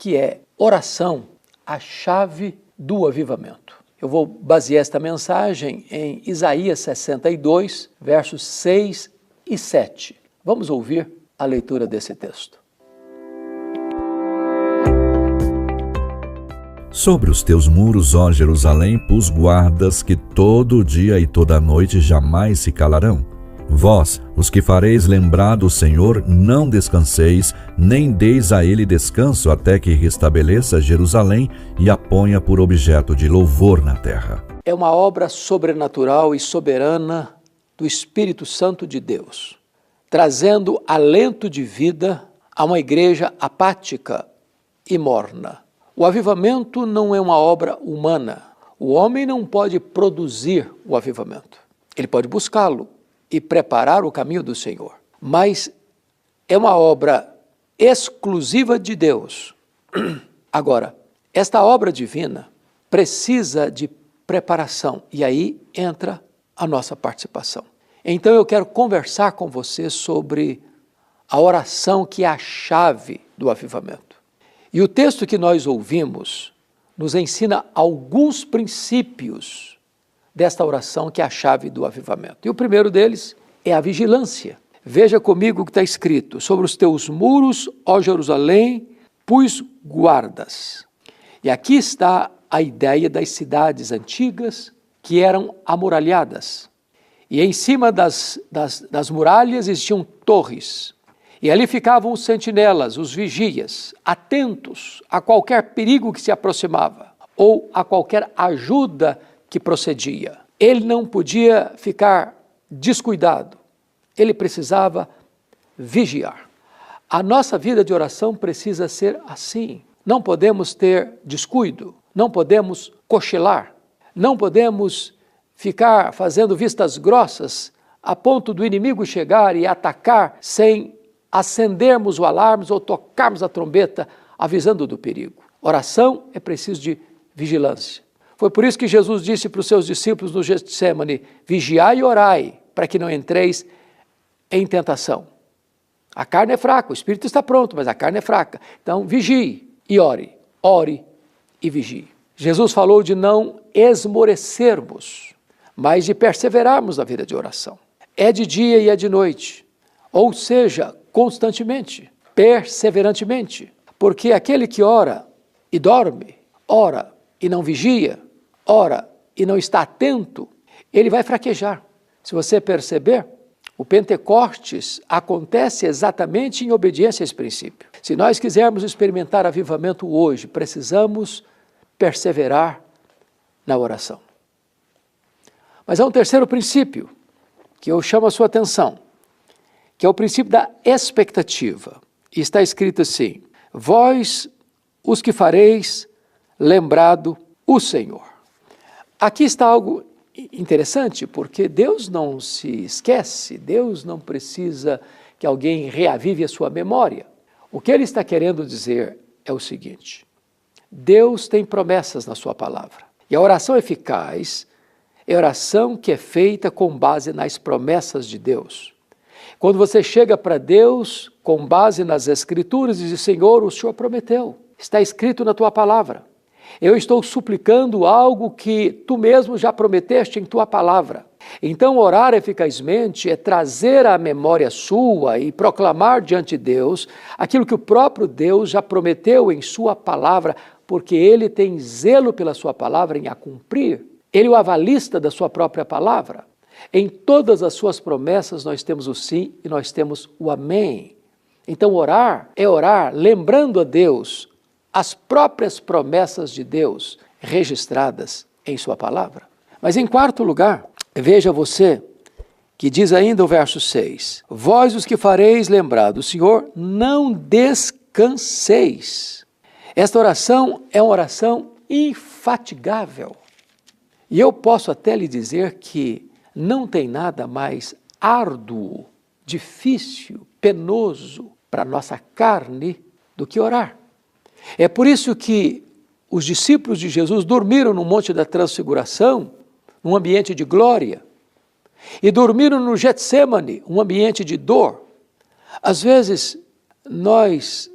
que é oração, a chave do avivamento. Eu vou basear esta mensagem em Isaías 62, versos 6 e 7. Vamos ouvir a leitura desse texto. Sobre os teus muros, ó Jerusalém, pus guardas que todo dia e toda noite jamais se calarão. Vós, os que fareis lembrar do Senhor, não descanseis, nem deis a ele descanso até que restabeleça Jerusalém e a ponha por objeto de louvor na terra. É uma obra sobrenatural e soberana do Espírito Santo de Deus, trazendo alento de vida a uma igreja apática e morna. O avivamento não é uma obra humana. O homem não pode produzir o avivamento. Ele pode buscá-lo e preparar o caminho do Senhor. Mas é uma obra exclusiva de Deus. Agora, esta obra divina precisa de preparação e aí entra a nossa participação. Então eu quero conversar com você sobre a oração que é a chave do avivamento. E o texto que nós ouvimos nos ensina alguns princípios desta oração que é a chave do avivamento. E o primeiro deles é a vigilância. Veja comigo o que está escrito: sobre os teus muros, ó Jerusalém, pus guardas. E aqui está a ideia das cidades antigas que eram amuralhadas. E em cima das muralhas existiam torres. E ali ficavam os sentinelas, os vigias, atentos a qualquer perigo que se aproximava ou a qualquer ajuda que procedia. Ele não podia ficar descuidado, ele precisava vigiar. A nossa vida de oração precisa ser assim. Não podemos ter descuido, não podemos cochilar, não podemos ficar fazendo vistas grossas a ponto do inimigo chegar e atacar sem acendermos o alarme ou tocarmos a trombeta avisando do perigo. Oração é preciso de vigilância. Foi por isso que Jesus disse para os seus discípulos no Getsêmani: vigiai e orai, para que não entreis em tentação. A carne é fraca, o espírito está pronto, mas a carne é fraca. Então vigie e ore, ore e vigie. Jesus falou de não esmorecermos, mas de perseverarmos na vida de oração. É de dia e é de noite, ou seja, constantemente, perseverantemente, porque aquele que ora e dorme, ora e não vigia, ora e não está atento, ele vai fraquejar. Se você perceber, o Pentecostes acontece exatamente em obediência a esse princípio. Se nós quisermos experimentar avivamento hoje, precisamos perseverar na oração. Mas há um terceiro princípio que eu chamo a sua atenção, que é o princípio da expectativa. E está escrito assim: vós os que fareis lembrado o Senhor. Aqui está algo interessante, porque Deus não se esquece, Deus não precisa que alguém reavive a sua memória. O que ele está querendo dizer é o seguinte: Deus tem promessas na sua palavra. E a oração eficaz é a oração que é feita com base nas promessas de Deus. Quando você chega para Deus com base nas Escrituras e diz: Senhor, o Senhor prometeu, está escrito na tua palavra. Eu estou suplicando algo que tu mesmo já prometeste em tua palavra. Então, orar eficazmente é trazer à memória sua e proclamar diante de Deus aquilo que o próprio Deus já prometeu em sua palavra, porque Ele tem zelo pela sua palavra em a cumprir. Ele é o avalista da sua própria palavra. Em todas as suas promessas nós temos o sim e nós temos o amém. Então, orar é orar lembrando a Deus as próprias promessas de Deus registradas em sua palavra. Mas em quarto lugar, veja você que diz ainda o verso 6, vós os que fareis lembrar do Senhor, não descanseis. Esta oração é uma oração infatigável. E eu posso até lhe dizer que não tem nada mais árduo, difícil, penoso para a nossa carne do que orar. É por isso que os discípulos de Jesus dormiram no Monte da Transfiguração, num ambiente de glória, e dormiram no Getsêmani, um ambiente de dor. Às vezes, nós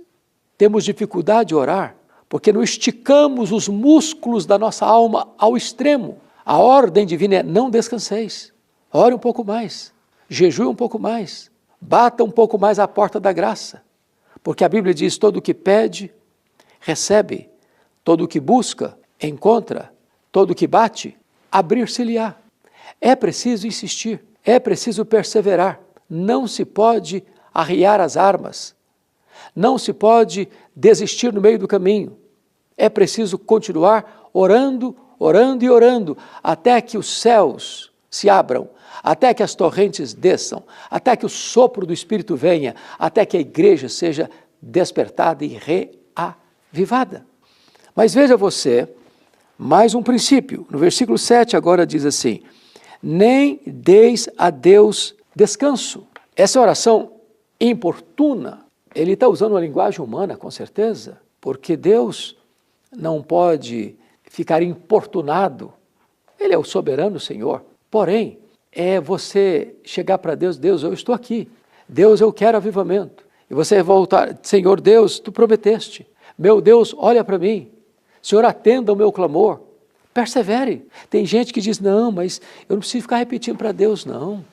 temos dificuldade de orar, porque não esticamos os músculos da nossa alma ao extremo. A ordem divina é: não descanseis. Ore um pouco mais, jejue um pouco mais, bata um pouco mais à porta da graça, porque a Bíblia diz: todo o que pede, recebe, todo o que busca, encontra, todo o que bate, abrir-se-lhe-á. É preciso insistir, é preciso perseverar, não se pode arriar as armas, não se pode desistir no meio do caminho. É preciso continuar orando, orando e orando, até que os céus se abram, até que as torrentes desçam, até que o sopro do Espírito venha, até que a igreja seja despertada e reavivada. Mas veja você, mais um princípio. No versículo 7 agora diz assim: nem deis a Deus descanso. Essa oração importuna, ele está usando uma linguagem humana, com certeza, porque Deus não pode ficar importunado. Ele é o soberano Senhor. Porém, é você chegar para Deus: Deus, eu estou aqui. Deus, eu quero avivamento. E você voltar: Senhor Deus, tu prometeste. Meu Deus, olha para mim. Senhor, atenda o meu clamor. Persevere. Tem gente que diz: não, mas eu não preciso ficar repetindo para Deus, não.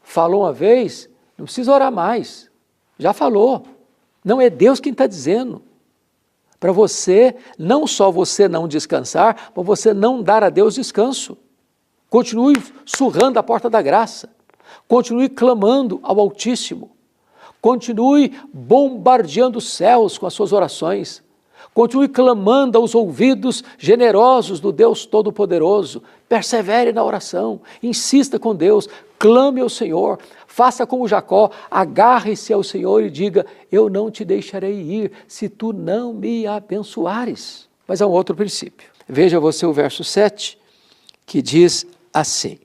Falou uma vez, não precisa orar mais. Já falou. Não é Deus quem está dizendo. Para você, não só você não descansar, mas você não dar a Deus descanso. Continue surrando a porta da graça. Continue clamando ao Altíssimo. Continue bombardeando os céus com as suas orações. Continue clamando aos ouvidos generosos do Deus Todo-Poderoso. Persevere na oração, insista com Deus, clame ao Senhor, faça como Jacó, agarre-se ao Senhor e diga: eu não te deixarei ir se tu não me abençoares. Mas há um outro princípio. Veja você o verso 7, que diz assim,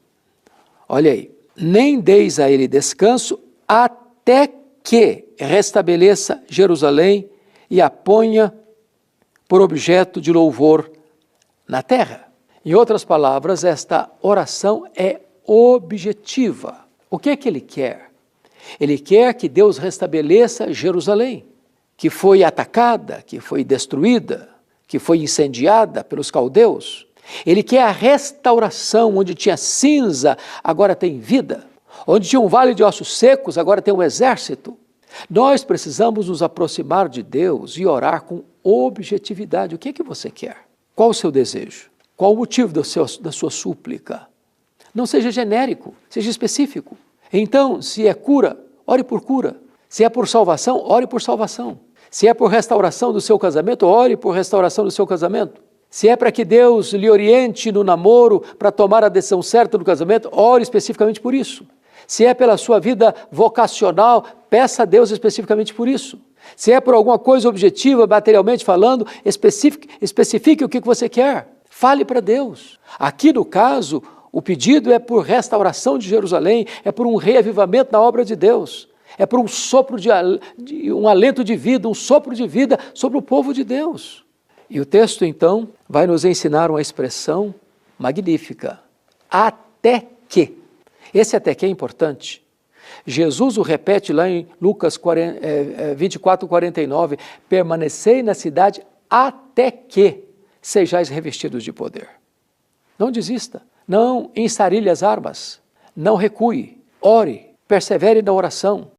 olha aí: nem deis a ele descanso até que restabeleça Jerusalém e a ponha por objeto de louvor na terra. Em outras palavras, esta oração é objetiva. O que é que ele quer? Ele quer que Deus restabeleça Jerusalém, que foi atacada, que foi destruída, que foi incendiada pelos caldeus. Ele quer a restauração, onde tinha cinza, agora tem vida. Onde tinha um vale de ossos secos, agora tem um exército. Nós precisamos nos aproximar de Deus e orar com objetividade. O que é que você quer? Qual o seu desejo? Qual o motivo da sua súplica? Não seja genérico, seja específico. Então, se é cura, ore por cura. Se é por salvação, ore por salvação. Se é por restauração do seu casamento, ore por restauração do seu casamento. Se é para que Deus lhe oriente no namoro para tomar a decisão certa do casamento, ore especificamente por isso. Se é pela sua vida vocacional, peça a Deus especificamente por isso. Se é por alguma coisa objetiva, materialmente falando, especifique o que você quer. Fale para Deus. Aqui no caso, o pedido é por restauração de Jerusalém, é por um reavivamento na obra de Deus, é por um sopro um alento de vida, um sopro de vida sobre o povo de Deus. E o texto, então, vai nos ensinar uma expressão magnífica: até que. Esse até que é importante. Jesus o repete lá em Lucas 24:49, permanecei na cidade até que sejais revestidos de poder. Não desista, não ensarilhe as armas, não recue, ore, persevere na oração.